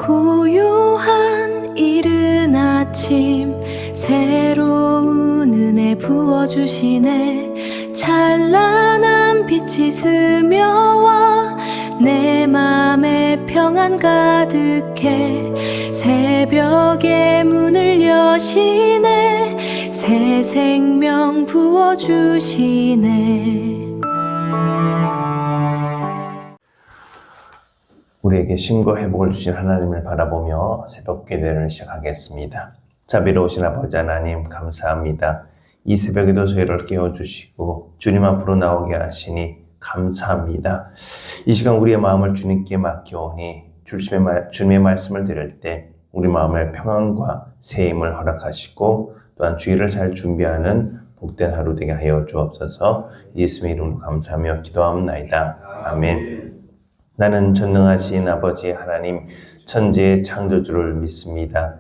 고요한 이른 아침 새로운 은혜 부어주시네. 찬란한 빛이 스며와 내 맘에 평안 가득해. 새벽의 문을 여시네. 새 생명 부어주시네. 우리에게 쉼과 회복을 주신 하나님을 바라보며 새벽 기도를 시작하겠습니다. 자비로우신 아버지 하나님 감사합니다. 이 새벽에도 저희를 깨워주시고 주님 앞으로 나오게 하시니 감사합니다. 이 시간 우리의 마음을 주님께 맡겨오니 주님의 말씀을 들을 때 우리 마음의 평안과 새 힘을 허락하시고 또한 주일을 잘 준비하는 복된 하루 되게 하여 주옵소서. 예수의 이름으로 감사하며 기도합나이다. 아멘. 나는 전능하신 아버지 하나님 천지의 창조주를 믿습니다.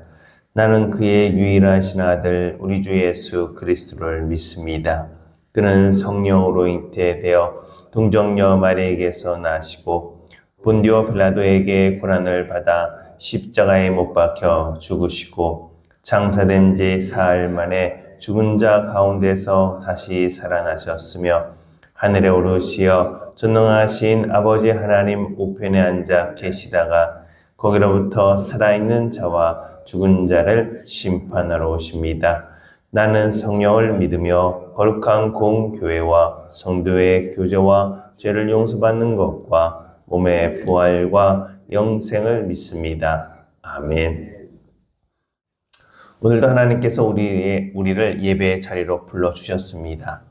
나는 그의 유일하신 아들 우리 주 예수 그리스도를 믿습니다. 그는 성령으로 잉태되어 동정녀 마리아에게서 나시고 본디오 빌라도에게 고난을 받아 십자가에 못 박혀 죽으시고 장사된 지 사흘 만에 죽은 자 가운데서 다시 살아나셨으며 하늘에 오르시어 전능하신 아버지 하나님 우편에 앉아 계시다가 거기로부터 살아있는 자와 죽은 자를 심판하러 오십니다. 나는 성령을 믿으며 거룩한 공교회와 성도의 교제와 죄를 용서받는 것과 몸의 부활과 영생을 믿습니다. 아멘. 오늘도 하나님께서 우리를 예배의 자리로 불러주셨습니다.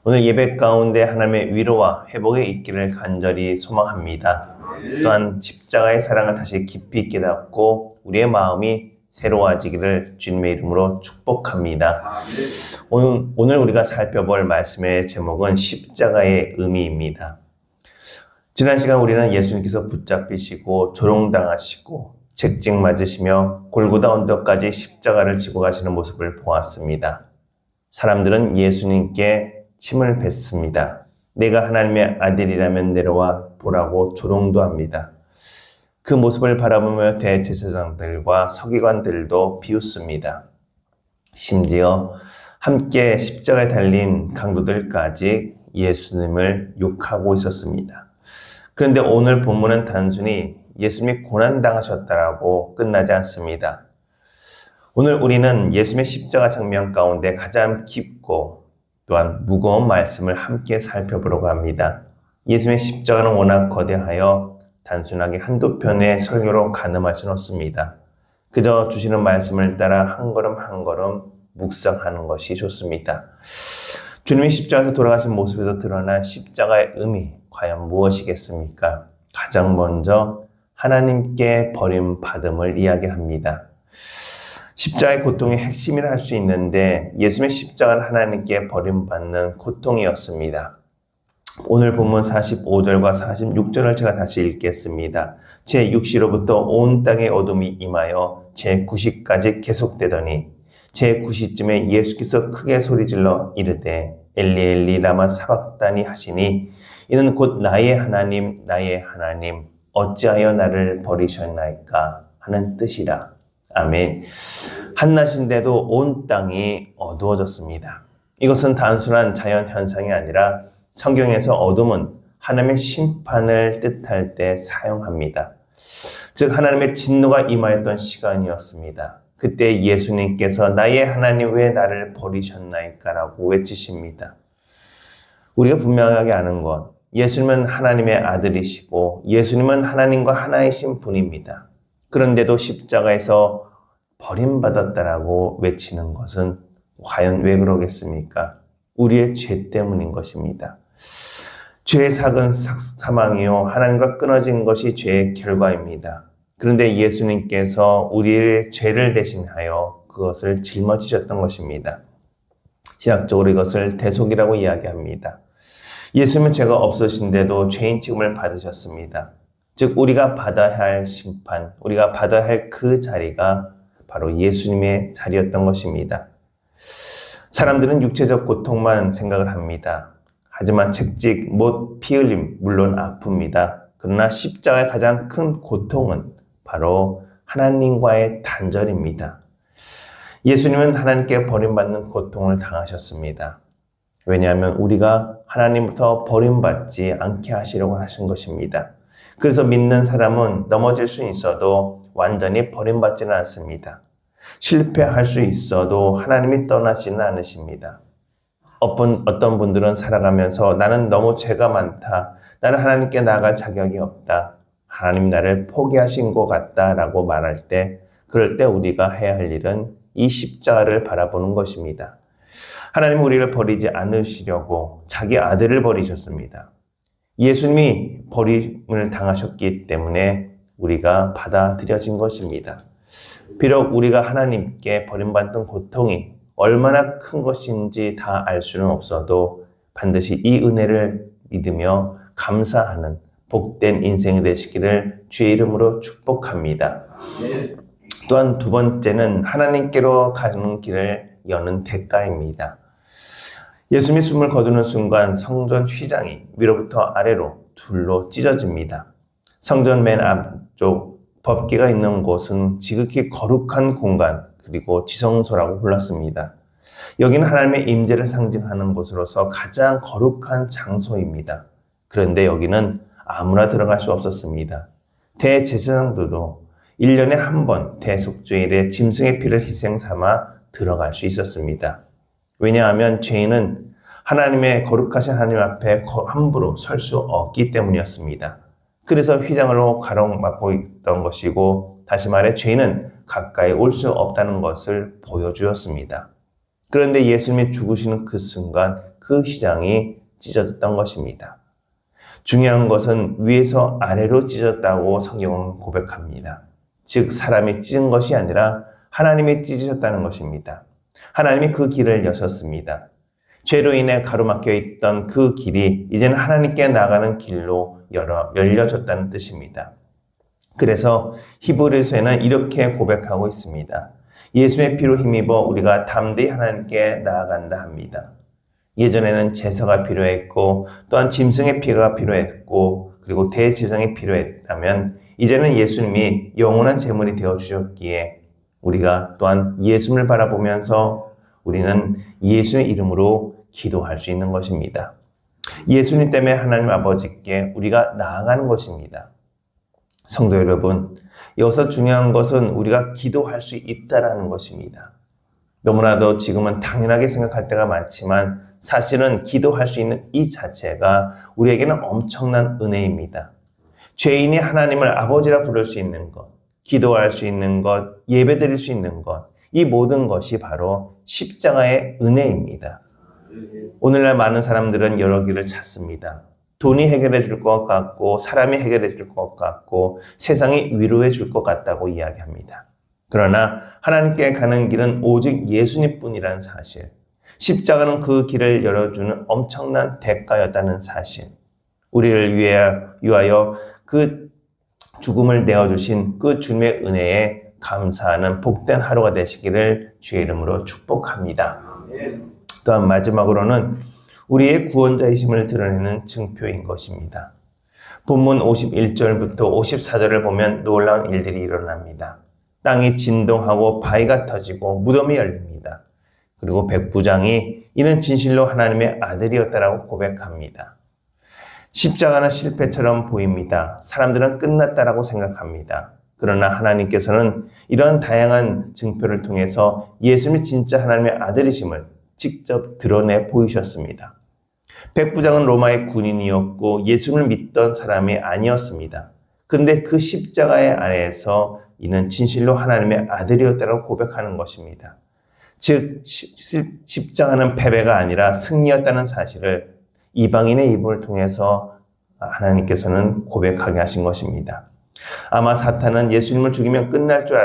오늘 예배 가운데 하나님의 위로와 회복이 있기를 간절히 소망합니다. 또한 십자가의 사랑을 다시 깊이 깨닫고 우리의 마음이 새로워지기를 주님의 이름으로 축복합니다. 오늘 우리가 살펴볼 말씀의 제목은 십자가의 의미입니다. 지난 시간 우리는 예수님께서 붙잡히시고 조롱당하시고 채찍 맞으시며 골고다 언덕까지 십자가를 지고 가시는 모습을 보았습니다. 사람들은 예수님께 침을 뱉습니다. 내가 하나님의 아들이라면 내려와 보라고 조롱도 합니다. 그 모습을 바라보며 대제사장들과 서기관들도 비웃습니다. 심지어 함께 십자가에 달린 강도들까지 예수님을 욕하고 있었습니다. 그런데 오늘 본문은 단순히 예수님이 고난당하셨다라고 끝나지 않습니다. 오늘 우리는 예수님의 십자가 장면 가운데 가장 깊고 또한 무거운 말씀을 함께 살펴보려고 합니다. 예수님의 십자가는 워낙 거대하여 단순하게 한두 편의 설교로 가늠할 수는 없습니다. 그저 주시는 말씀을 따라 한 걸음 한 걸음 묵상하는 것이 좋습니다. 주님이 십자가에서 돌아가신 모습에서 드러난 십자가의 의미 과연 무엇이겠습니까? 가장 먼저 하나님께 버림받음을 이야기합니다. 십자가의 고통의 핵심이라 할 수 있는데 예수님의 십자가는 하나님께 버림받는 고통이었습니다. 오늘 본문 45절과 46절을 제가 다시 읽겠습니다. 제6시로부터 온 땅에 어둠이 임하여 제9시까지 계속되더니 제9시쯤에 예수께서 크게 소리질러 이르되 엘리 엘리 라마 사박다니 하시니 이는 곧 나의 하나님 어찌하여 나를 버리셨나이까 하는 뜻이라. 아멘. 한낮인데도 온 땅이 어두워졌습니다. 이것은 단순한 자연 현상이 아니라 성경에서 어둠은 하나님의 심판을 뜻할 때 사용합니다. 즉 하나님의 진노가 임하였던 시간이었습니다. 그때 예수님께서 나의 하나님 왜 나를 버리셨나이까 라고 외치십니다. 우리가 분명하게 아는 것, 예수님은 하나님의 아들이시고 예수님은 하나님과 하나이신 분입니다. 그런데도 십자가에서 버림받았다라고 외치는 것은 과연 왜 그러겠습니까? 우리의 죄 때문인 것입니다. 죄의 삭은 사망이요 하나님과 끊어진 것이 죄의 결과입니다. 그런데 예수님께서 우리의 죄를 대신하여 그것을 짊어지셨던 것입니다. 신학적으로 이것을 대속이라고 이야기합니다. 예수님은 죄가 없으신데도 죄인 취급을 받으셨습니다. 즉 우리가 받아야 할 심판, 우리가 받아야 할 그 자리가 바로 예수님의 자리였던 것입니다. 사람들은 육체적 고통만 생각을 합니다. 하지만 채찍, 못, 피 흘림, 물론 아픕니다. 그러나 십자가의 가장 큰 고통은 바로 하나님과의 단절입니다. 예수님은 하나님께 버림받는 고통을 당하셨습니다. 왜냐하면 우리가 하나님부터 버림받지 않게 하시려고 하신 것입니다. 그래서 믿는 사람은 넘어질 수 있어도 완전히 버림받지는 않습니다. 실패할 수 있어도 하나님이 떠나지는 않으십니다. 어떤 분들은 살아가면서 나는 너무 죄가 많다. 나는 하나님께 나아갈 자격이 없다. 하나님 나를 포기하신 것 같다 라고 말할 때 그럴 때 우리가 해야 할 일은 이 십자가를 바라보는 것입니다. 하나님은 우리를 버리지 않으시려고 자기 아들을 버리셨습니다. 예수님이 버림을 당하셨기 때문에 우리가 받아들여진 것입니다. 비록 우리가 하나님께 버림받는 고통이 얼마나 큰 것인지 다 알 수는 없어도 반드시 이 은혜를 믿으며 감사하는 복된 인생이 되시기를 주의 이름으로 축복합니다. 또한 두 번째는 하나님께로 가는 길을 여는 대가입니다. 예수님이 숨을 거두는 순간 성전 휘장이 위로부터 아래로 둘로 찢어집니다. 성전 맨 앞쪽 법궤가 있는 곳은 지극히 거룩한 공간 그리고 지성소라고 불렀습니다. 여기는 하나님의 임재를 상징하는 곳으로서 가장 거룩한 장소입니다. 그런데 여기는 아무나 들어갈 수 없었습니다. 대제사장들도 1년에 한 번 대속죄일에 짐승의 피를 희생 삼아 들어갈 수 있었습니다. 왜냐하면 죄인은 하나님의 거룩하신 하나님 앞에 함부로 설 수 없기 때문이었습니다. 그래서 휘장으로 가로막고 있던 것이고 다시 말해 죄인은 가까이 올 수 없다는 것을 보여주었습니다. 그런데 예수님이 죽으시는 그 순간 그 휘장이 찢어졌던 것입니다. 중요한 것은 위에서 아래로 찢어졌다고 성경은 고백합니다. 즉 사람이 찢은 것이 아니라 하나님이 찢으셨다는 것입니다. 하나님이 그 길을 여셨습니다. 죄로 인해 가로막혀 있던 그 길이 이제는 하나님께 나가는 길로 열려졌다는 뜻입니다. 그래서 히브리서에는 이렇게 고백하고 있습니다. 예수의 피로 힘입어 우리가 담대히 하나님께 나아간다 합니다. 예전에는 제사가 필요했고 또한 짐승의 피가 필요했고 그리고 대제사장이 필요했다면 이제는 예수님이 영원한 제물이 되어주셨기에 우리가 또한 예수님을 바라보면서 우리는 예수의 이름으로 기도할 수 있는 것입니다. 예수님 때문에 하나님 아버지께 우리가 나아가는 것입니다. 성도 여러분, 여기서 중요한 것은 우리가 기도할 수 있다는 것입니다. 너무나도 지금은 당연하게 생각할 때가 많지만 사실은 기도할 수 있는 이 자체가 우리에게는 엄청난 은혜입니다. 죄인이 하나님을 아버지라 부를 수 있는 것, 기도할 수 있는 것, 예배드릴 수 있는 것, 이 모든 것이 바로 십자가의 은혜입니다. 오늘날 많은 사람들은 여러 길을 찾습니다. 돈이 해결해 줄 것 같고 사람이 해결해 줄 것 같고 세상이 위로해 줄 것 같다고 이야기합니다. 그러나 하나님께 가는 길은 오직 예수님뿐이라는 사실, 십자가는 그 길을 열어주는 엄청난 대가였다는 사실, 우리를 위하여 그 죽음을 내어주신 그 주님의 은혜에 감사하는 복된 하루가 되시기를 주의 이름으로 축복합니다. 또한 마지막으로는 우리의 구원자이심을 드러내는 증표인 것입니다. 본문 51절부터 54절을 보면 놀라운 일들이 일어납니다. 땅이 진동하고 바위가 터지고 무덤이 열립니다. 그리고 백부장이 이는 진실로 하나님의 아들이었다라고 고백합니다. 십자가는 실패처럼 보입니다. 사람들은 끝났다라고 생각합니다. 그러나 하나님께서는 이러한 다양한 증표를 통해서 예수님이 진짜 하나님의 아들이심을 직접 드러내 보이셨습니다. 백부장은 로마의 군인이었고 예수님을 믿던 사람이 아니었습니다. 그런데 그 십자가의 아래에서 이는 진실로 하나님의 아들이었다고 고백하는 것입니다. 즉 십자가는 패배가 아니라 승리였다는 사실을 이방인의 입을 통해서 하나님께서는 고백하게 하신 것입니다. 아마 사탄은 예수님을 죽이면 끝날 줄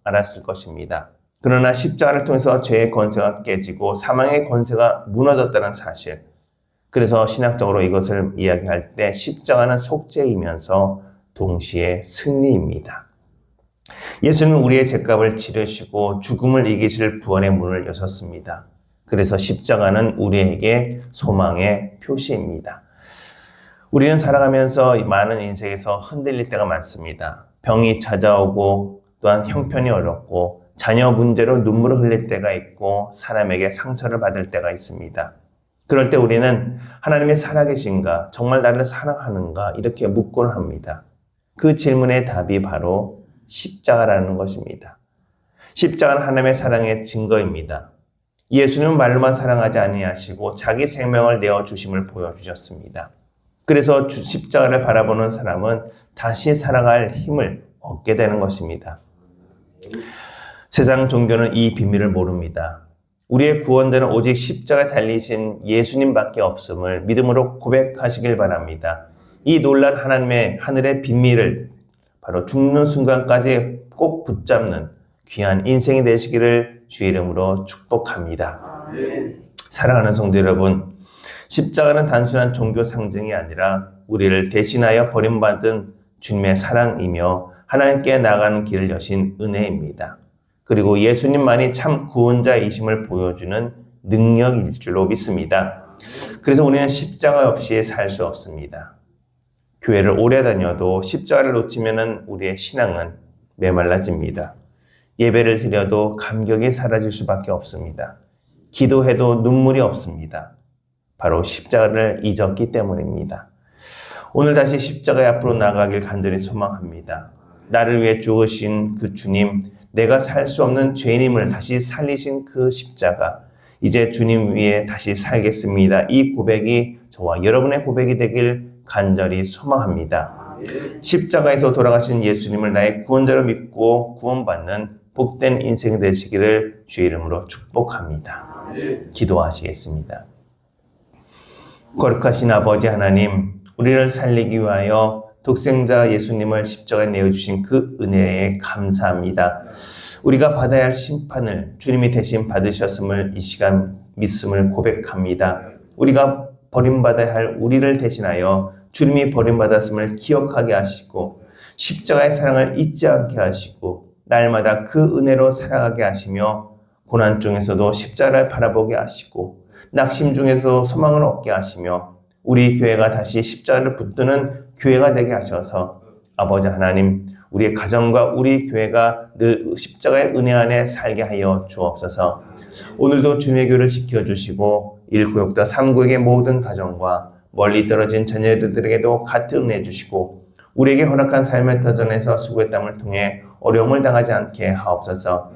알았을 것입니다. 그러나 십자가를 통해서 죄의 권세가 깨지고 사망의 권세가 무너졌다는 사실, 그래서 신학적으로 이것을 이야기할 때 십자가는 속죄이면서 동시에 승리입니다. 예수님은 우리의 죄값을 치르시고 죽음을 이기실 부활의 문을 여셨습니다. 그래서 십자가는 우리에게 소망의 표시입니다. 우리는 살아가면서 많은 인생에서 흔들릴 때가 많습니다. 병이 찾아오고 또한 형편이 어렵고 자녀 문제로 눈물을 흘릴 때가 있고 사람에게 상처를 받을 때가 있습니다. 그럴 때 우리는 하나님이 살아계신가, 정말 나를 사랑하는가 이렇게 묻곤 합니다. 그 질문의 답이 바로 십자가라는 것입니다. 십자가는 하나님의 사랑의 증거입니다. 예수님은 말로만 사랑하지 아니하시고 자기 생명을 내어주심을 보여주셨습니다. 그래서 십자가를 바라보는 사람은 다시 살아갈 힘을 얻게 되는 것입니다. 세상 종교는 이 비밀을 모릅니다. 우리의 구원되는 오직 십자가에 달리신 예수님밖에 없음을 믿음으로 고백하시길 바랍니다. 이 놀란 하나님의 하늘의 비밀을 바로 죽는 순간까지 꼭 붙잡는 귀한 인생이 되시기를 주의 이름으로 축복합니다. 사랑하는 성도 여러분, 십자가는 단순한 종교 상징이 아니라 우리를 대신하여 버림받은 주님의 사랑이며 하나님께 나가는 길을 여신 은혜입니다. 그리고 예수님만이 참 구원자이심을 보여주는 능력일 줄로 믿습니다. 그래서 우리는 십자가 없이 살 수 없습니다. 교회를 오래 다녀도 십자가를 놓치면 우리의 신앙은 메말라집니다. 예배를 드려도 감격이 사라질 수밖에 없습니다. 기도해도 눈물이 없습니다. 바로 십자가를 잊었기 때문입니다. 오늘 다시 십자가의 앞으로 나아가길 간절히 소망합니다. 나를 위해 죽으신 그 주님, 내가 살 수 없는 죄인임을 다시 살리신 그 십자가, 이제 주님 위에 다시 살겠습니다. 이 고백이 저와 여러분의 고백이 되길 간절히 소망합니다. 십자가에서 돌아가신 예수님을 나의 구원자로 믿고 구원받는 복된 인생이 되시기를 주의 이름으로 축복합니다. 기도하시겠습니다. 거룩하신 아버지 하나님, 우리를 살리기 위하여 독생자 예수님을 십자가에 내어주신 그 은혜에 감사합니다. 우리가 받아야 할 심판을 주님이 대신 받으셨음을 이 시간 믿음을 고백합니다. 우리가 버림받아야 할 우리를 대신하여 주님이 버림받았음을 기억하게 하시고 십자가의 사랑을 잊지 않게 하시고 날마다 그 은혜로 살아가게 하시며 고난 중에서도 십자가를 바라보게 하시고 낙심 중에서도 소망을 얻게 하시며 우리 교회가 다시 십자가를 붙드는 교회가 되게 하셔서 아버지 하나님, 우리의 가정과 우리 교회가 늘 십자가의 은혜 안에 살게 하여 주옵소서. 오늘도 주님의 교회를 지켜주시고 1구역과 3구역의 모든 가정과 멀리 떨어진 자녀들에게도 같은 은혜 주시고 우리에게 허락한 삶의 터전에서 수고의 땀을 통해 어려움을 당하지 않게 하옵소서.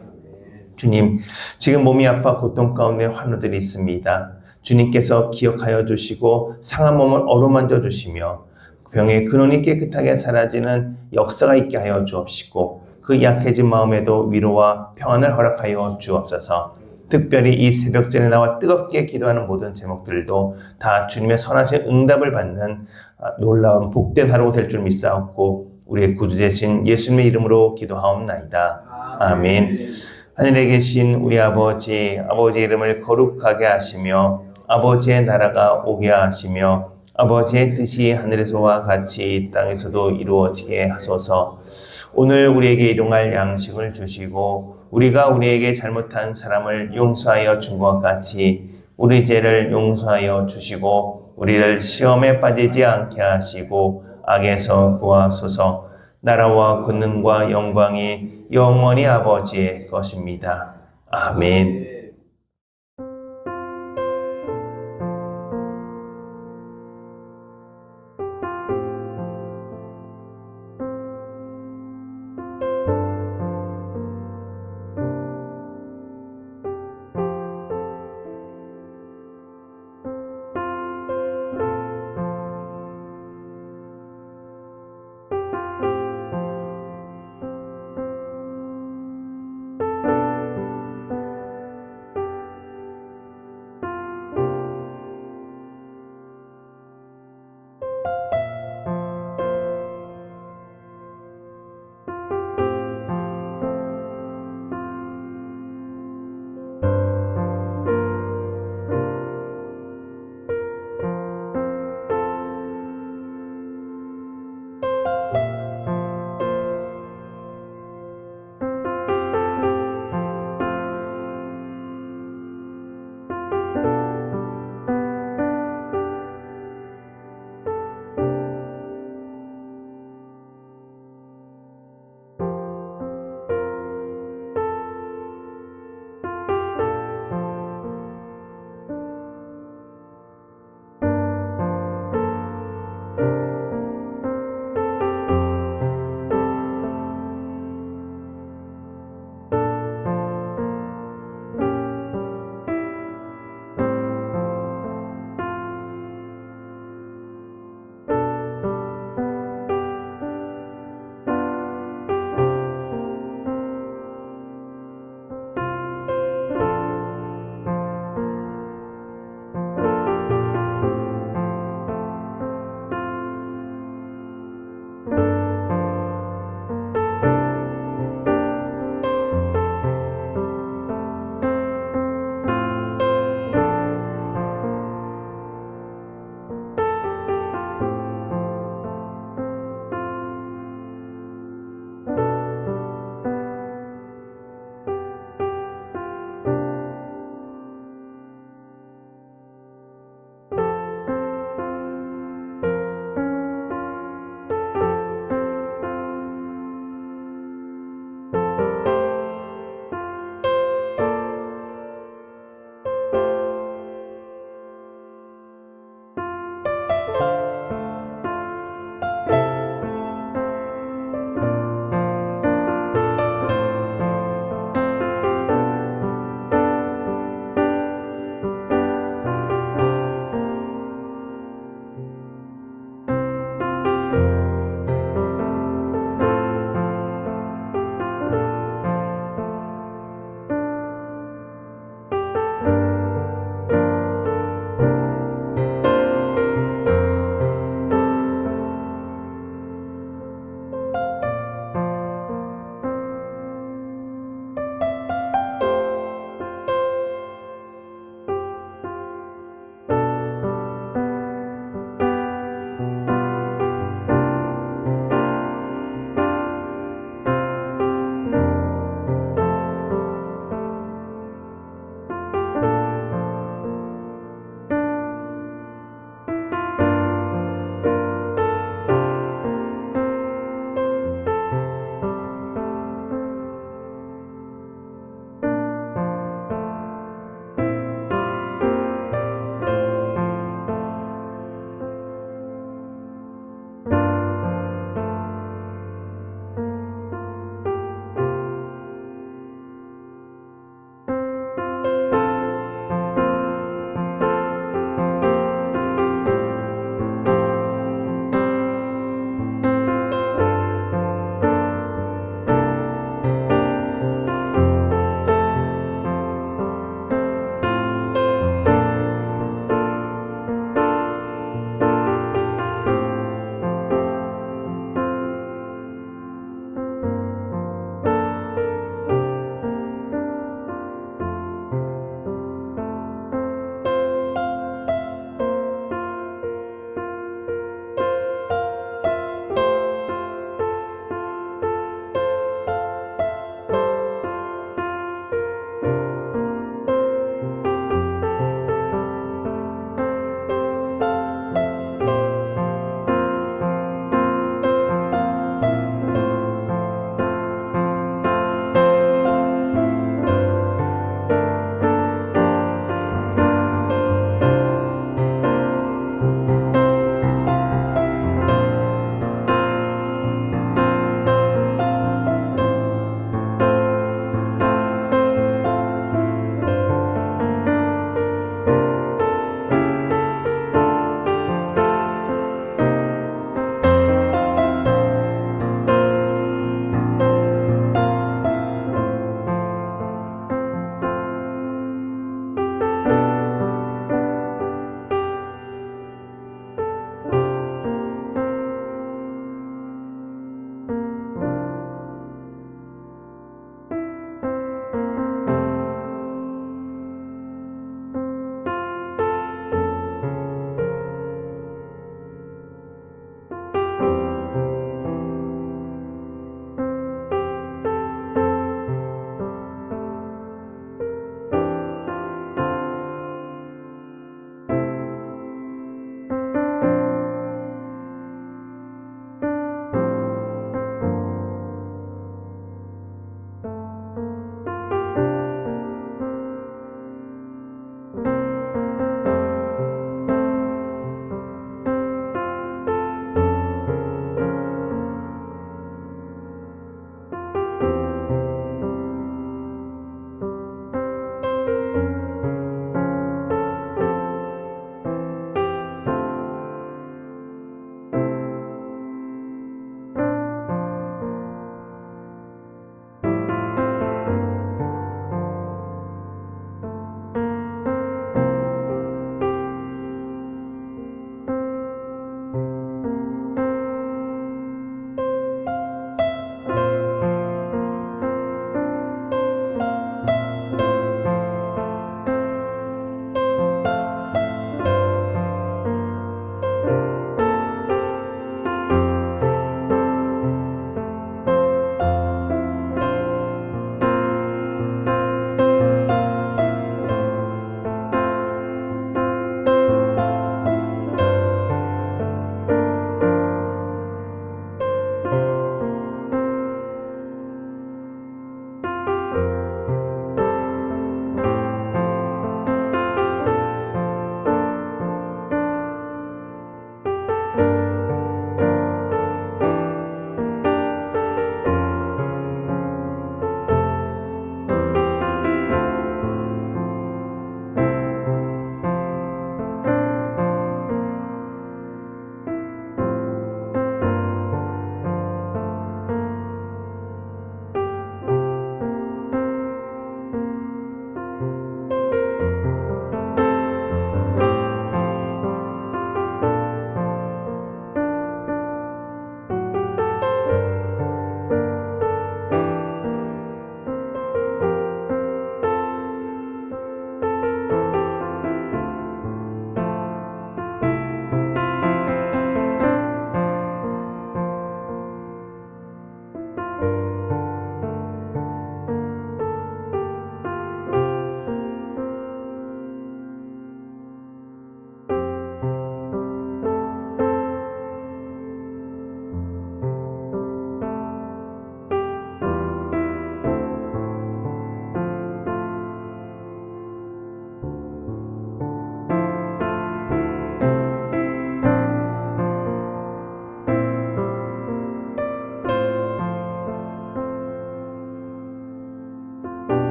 주님, 지금 몸이 아파 고통 가운데 환우들이 있습니다. 주님께서 기억하여 주시고 상한 몸을 어루만져 주시며 병의 근원이 깨끗하게 사라지는 역사가 있게 하여 주옵시고 그 약해진 마음에도 위로와 평안을 허락하여 주옵소서. 특별히 이 새벽전에 나와 뜨겁게 기도하는 모든 제목들도 다 주님의 선하신 응답을 받는 놀라운 복된 하루가 될 줄 믿사옵고 우리의 구주 되신 예수님의 이름으로 기도하옵나이다. 아멘. 하늘에 계신 우리 아버지, 아버지의 이름을 거룩하게 하시며 아버지의 나라가 오게 하시며 아버지의 뜻이 하늘에서와 같이 이 땅에서도 이루어지게 하소서. 오늘 우리에게 일용할 양식을 주시고 우리가 우리에게 잘못한 사람을 용서하여 준 것 같이 우리 죄를 용서하여 주시고 우리를 시험에 빠지지 않게 하시고 악에서 구하소서. 나라와 권능과 영광이 영원히 아버지의 것입니다. 아멘.